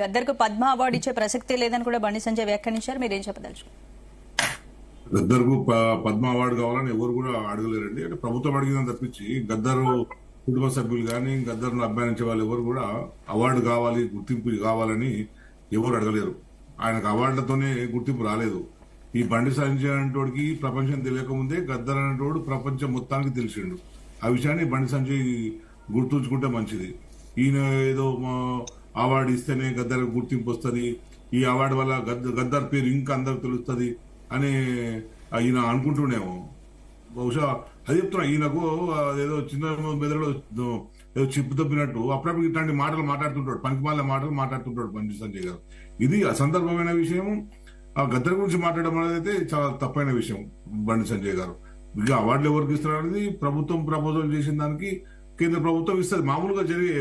గద్దర్కు Padma award ఇచ్చే ప్రసక్తే లేదని కూడా బండి సంజయ్ వ్యాఖ్యానించారు. మీరేం చెప్పదలుచు? గద్దర్కు పద్మ అవార్డు కావాలని ఎవరు కూడా అడగలేరండి. అంటే ప్రభుత్వం అడిగిందని తప్పించి గద్దరు కుటుంబ సభ్యులు కానీ గద్దర్ను అభిమానించే వాళ్ళు ఎవరు కూడా అవార్డు కావాలి, గుర్తింపు కావాలని ఎవరు అడగలేరు. ఆయనకు అవార్డులతోనే గుర్తింపు రాలేదు. ఈ బండి సంజయ్ అనేటోడికి ప్రపంచం తెలియకముందే గద్దర్ అనేటోడు ప్రపంచం మొత్తానికి తెలిసిండు. ఆ విషయాన్ని బండి సంజయ్ గుర్తుంచుకుంటే మంచిది. ఈయన ఏదో అవార్డు ఇస్తేనే గద్దర్ గుర్తింపు వస్తుంది, ఈ అవార్డు వల్ల గద్దర్ పేరు ఇంకా అందరికి తెలుస్తుంది అని ఈయన అనుకుంటుండేమో. బహుశా అది చెప్తున్నా, ఈయనకు ఏదో చిన్న మెదడులో ఏదో చిప్పు తప్పినట్టు అప్పుడప్పుడు ఇట్లాంటి మాటలు మాట్లాడుతుంటాడు, పనికిమాల మాటలు మాట్లాడుతుంటాడు బండి సంజయ్ గారు. ఇది అసందర్భమైన విషయం. ఆ గద్దర్ గురించి మాట్లాడడం అనేది అయితే చాలా తప్పైన విషయం. బండి సంజయ్ గారు ఇంకా అవార్డులు ఎవరికి ఇస్తారు అనేది ప్రభుత్వం ప్రపోజల్ చేసిన దానికి కేంద్ర ప్రభుత్వం ఇస్తుంది. మామూలుగా జరిగే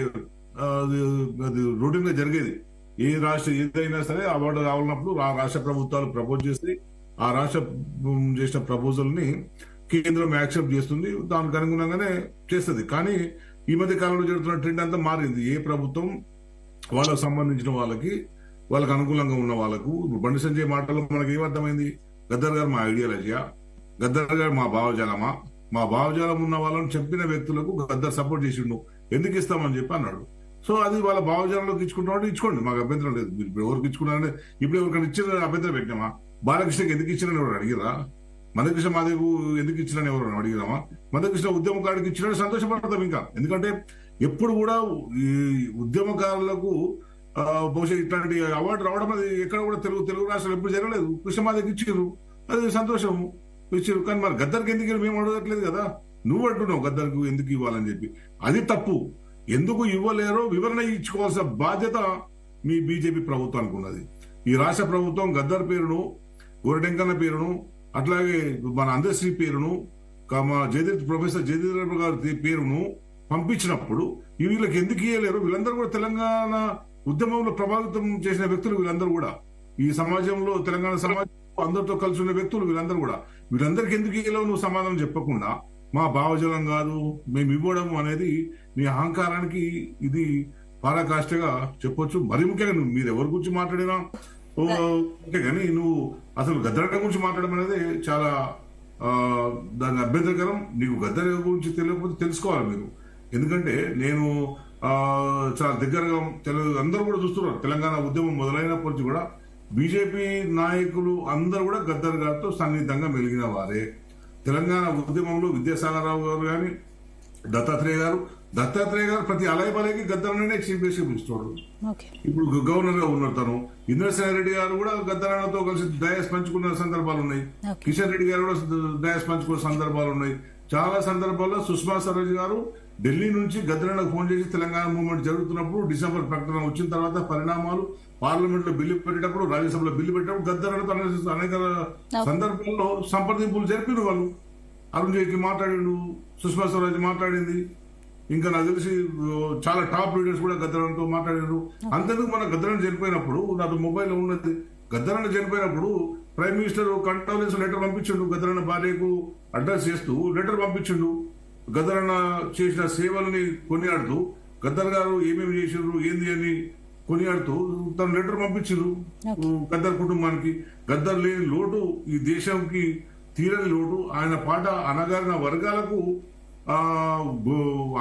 అది రొటీన్ గా జరిగేది. ఏ రాష్ట్ర ఏదైనా సరే అవార్డు రావాలన్నప్పుడు ఆ రాష్ట్ర ప్రభుత్వాలు ప్రపోజ్ చేసి ఆ రాష్ట్ర చేసిన ప్రపోజల్ ని కేంద్రం యాక్సెప్ట్ చేస్తుంది, దానికి అనుగుణంగానే చేస్తుంది. కానీ ఈ మధ్య కాలంలో జరుగుతున్న ట్రెండ్ అంతా మారింది. ఏ ప్రభుత్వం వాళ్ళకు సంబంధించిన వాళ్ళకి అనుకూలంగా ఉన్న వాళ్ళకు. బండి సంజయ్ మాటల్లో మనకి ఏమర్థమైంది? గద్దర్ గారు మా ఐడియాలజీయా, గద్దర్ గారు మా భావజాలమా, మా భావజాలం ఉన్న వాళ్ళని చెప్పిన వ్యక్తులకు గద్దర్ సపోర్ట్ చేసిండు, ఎందుకు ఇస్తామని చెప్పి అన్నాడు. సో అది వాళ్ళ భావజాలంలోకి ఇచ్చుకుంటామంటే ఇచ్చుకోండి, మాకు అభ్యంతరం లేదు. మీరు ఎవరికి ఇచ్చుకున్నారంటే ఇప్పుడు ఎవరికైనా ఇచ్చిన అభ్యంతరం పెట్టినామా? బాలకృష్ణకి ఎందుకు ఇచ్చినని ఎవరు అడిగిరా? మందకృష్ణ మాదేవు ఎందుకు ఇచ్చినని ఎవరు అడిగినామా? మందకృష్ణ ఉద్యమకారుడికి ఇచ్చినని సంతోషపడతాం. ఇంకా ఎందుకంటే ఎప్పుడు కూడా ఈ ఉద్యమకారులకు బహుశా ఇట్లాంటి అవార్డు రావడం అది ఎక్కడ కూడా తెలుగు రాష్ట్రాలు ఎప్పుడు జరగలేదు. కృష్ణమాదేవికి ఇచ్చిర్రు, అది సంతోషం ఇచ్చిర్రు. కానీ మరి గద్దర్కి ఎందుకు మేము అడగట్లేదు కదా? నువ్వు అంటున్నావు గద్దర్కు ఎందుకు ఇవ్వాలని చెప్పి. అది తప్పు. ఎందుకు ఇవ్వలేరో వివరణ ఇచ్చుకోవాల్సిన బాధ్యత మీ బీజేపీ ప్రభుత్వానికి ఉన్నది. ఈ రాష్ట్ర ప్రభుత్వం గద్దర్ పేరును, గోరటెంకన్న పేరును, అట్లాగే మన అందశ్రీ పేరును, ప్రొఫెసర్ జయదీప్ గారి పేరును పంపించినప్పుడు వీళ్ళకి ఎందుకు ఇవ్వలేరు? వీళ్ళందరూ కూడా తెలంగాణ ఉద్యమంలో ప్రభావితం చేసిన వ్యక్తులు. వీళ్ళందరూ కూడా ఈ సమాజంలో తెలంగాణ సమాజం అందరితో కలిసి ఉన్న వ్యక్తులు. వీళ్ళందరికీ ఎందుకు ఇవ్వలేవు నువ్వు సమాధానం చెప్పకుండా మా భావజలం కాదు మేము ఇవ్వడం అనేది నీ అహంకారానికి ఇది పరాకాష్ఠగా చెప్పొచ్చు. మరి ముఖ్యంగా నువ్వు మీరు ఎవరి గురించి మాట్లాడినా ఓకే, కానీ నువ్వు అసలు గద్దర్ గురించి మాట్లాడడం అనేది చాలా దాని అభ్యంతరకరం. నీకు గద్దర్ గురించి తెలియకపోతే తెలుసుకోవాలి మీరు. ఎందుకంటే నేను చాలా దగ్గరగా అందరూ కూడా చూస్తున్నారు. తెలంగాణ ఉద్యమం మొదలైనప్పటి నుంచి కూడా బీజేపీ నాయకులు అందరూ కూడా గద్దర్ గారితో సన్నిహితంగా మెలిగిన వారే. తెలంగాణ ఉద్యమంలో విద్యాసాగర్ రావు గారు కానీ దత్తాత్రేయ గారు ప్రతి అలయబలకి గద్దర్నే చీఫ్ గెస్ట్ పిలుస్తాడు. ఇప్పుడు గవర్నర్ గా ఉన్నారు తను. ఇంద్రసేన రెడ్డి గారు కూడా గద్దర్తో కలిసి డయాస్ పంచుకున్న సందర్భాలు ఉన్నాయి. కిషన్ రెడ్డి గారు కూడా డయాస్ పంచుకున్న సందర్భాలు ఉన్నాయి. చాలా సందర్భాల్లో సుష్మా స్వరాజ్ గారు ఢిల్లీ నుంచి గద్దర్కు ఫోన్ చేసి తెలంగాణ మూవ్మెంట్ జరుగుతున్నప్పుడు డిసెంబర్ ప్రకటన వచ్చిన తర్వాత పరిణామాలు, పార్లమెంట్ లో బిల్లు పెట్టేటప్పుడు, రాజ్యసభలో బిల్లు పెట్టేటప్పుడు గద్దర్తో అనేక సందర్భాల్లో సంప్రదింపులు జరిపిన వాళ్ళు. అరుణ్ జైట్లీ మాట్లాడిండు, సుష్మా స్వరాజ్ మాట్లాడింది, ఇంకా నాకు తెలిసి చాలా టాప్ లీడర్స్ కూడా గద్దర్తో మాట్లాడారు. అంతేందుకు మన గద్దర్ చనిపోయినప్పుడు నాకు మొబైల్ ఉన్నది. గద్దర్ చనిపోయినప్పుడు ప్రైమ్ మినిస్టర్ కండోలెన్స్ లెటర్ పంపించిండు. గద్దర్ భార్యకు అడ్రస్ చేస్తూ లెటర్ పంపించిండు. గద్దర్ చేసిన సేవల్ని కొనియాడుతూ, గద్దర్ గారు ఏమేమి చేసిండ్రు ఏంది అని కొనియాడుతూ తన లెటర్ పంపించారు గద్దర్ కుటుంబానికి. గద్దర్ లేని లోటు ఈ దేశంకి తీరని లోటు. ఆయన పాట అనగారిన వర్గాలకు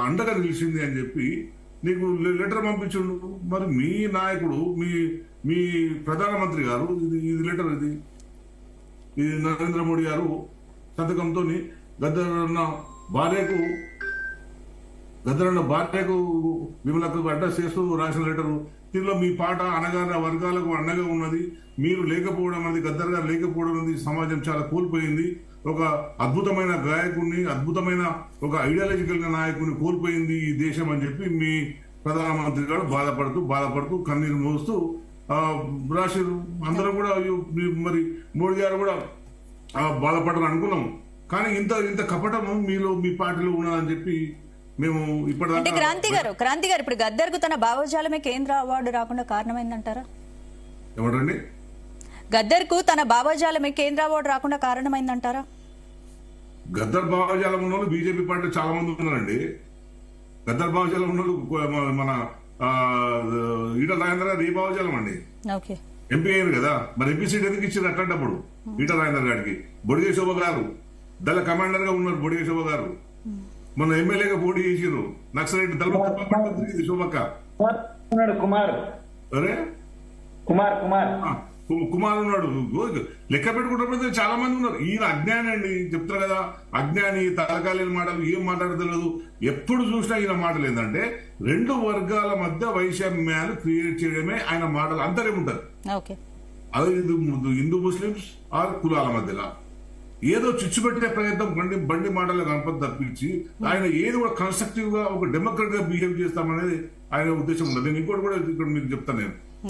అండగా నిలిచింది అని చెప్పి నీకు లెటర్ పంపించిండు. మరి మీ నాయకుడు మీ ప్రధానమంత్రి గారు ఇది లెటర్ ఇది నరేంద్ర మోడీ గారు సంతకంతో గద్దర్ అన్న భార్యకు విమలకు అడ్రస్ చేస్తూ రాసిన లెటరు. దీనిలో మీ పాట అనగారిన వర్గాలకు అండగా ఉన్నది. మీరు లేకపోవడం అనేది, గద్దర్ గారు లేకపోవడం అనేది సమాజం చాలా కోల్పోయింది. ఒక అద్భుతమైన గాయకుడిని, అద్భుతమైన ఒక ఐడియాలజికల్ నాయకుడిని కోల్పోయింది ఈ దేశం అని చెప్పి మీ ప్రధానమంత్రి గారు బాధపడుతూ కన్నీరు మోస్తూ రాశారు. అందరం కూడా మరి మోడీ గారు కూడా బాధపడాలని అనుకున్నాం. కానీ ఇంత కపటము మీ పార్టీలో ఉన్నదని చెప్పి మేము ఇప్పటిదాకా. క్రాంతి గారు ఇప్పుడు గద్దర్ కు తన భావజాలమే కేంద్ర అవార్డు రాకుండా కారణమైందంటారా? ఏమంటారండి? గద్దర్ కు తన భావజాలమే కేంద్ర అవార్డు రాకుండా కారణమైందంటారా? గద్దర్ భావజాలం ఉన్న వాళ్ళు బీజేపీ పార్టీ చాలా మంది ఉన్నారండి. గద్దర్ భావజాలం ఉన్న మన ఈటల రాజేంద్ర గారు ఏ భావజాలం అండి? ఓకే. ఎంపీ అయ్యారు కదా, మరి ఎంపీ సీట్ ఎందుకు ఇచ్చారు అట్లాంటప్పుడు ఈటల రాజేంద్ర గారికి? బొడిగే శోభ గారు దళ కమాండర్ గా ఉన్నారు. బొడిగే శోభ గారు మొన్న ఎమ్మెల్యేగా పోటీ చేసిరు. నక్సలైట్ దళ శోభక్క కుమార్ అరే కుమార్ కుమార్ కుమార్ ఉన్నాడు. లెక్క పెట్టుకుంటే చాలా మంది ఉన్నారు. ఈయన అజ్ఞాని అండి, చెప్తారు కదా అజ్ఞాని, తలకాలేని మాటలు, ఏం మాట్లాడతలేదు. ఎప్పుడు చూసినా ఈయన మాటలు ఏంటంటే రెండు వర్గాల మధ్య వైషమ్యాలు క్రియేట్ చేయడమే ఆయన మాటలు. అంతరేముంటారు ఓకే. అది హిందూ ముస్లిమ్స్ ఆర్ కులాల మధ్యలో ఏదో చిచ్చు పెట్టే ప్రయత్నం బండి మాటలు కనపడి తప్పించి ఆయన ఏది కూడా కన్స్ట్రక్టివ్ గా ఒక డెమోక్రట్ గా బిహేవ్ చేస్తామనేది ఆయన ఉద్దేశం ఉండదు. నేను ఇంకోటి కూడా ఇక్కడ మీకు చెప్తాను. నేను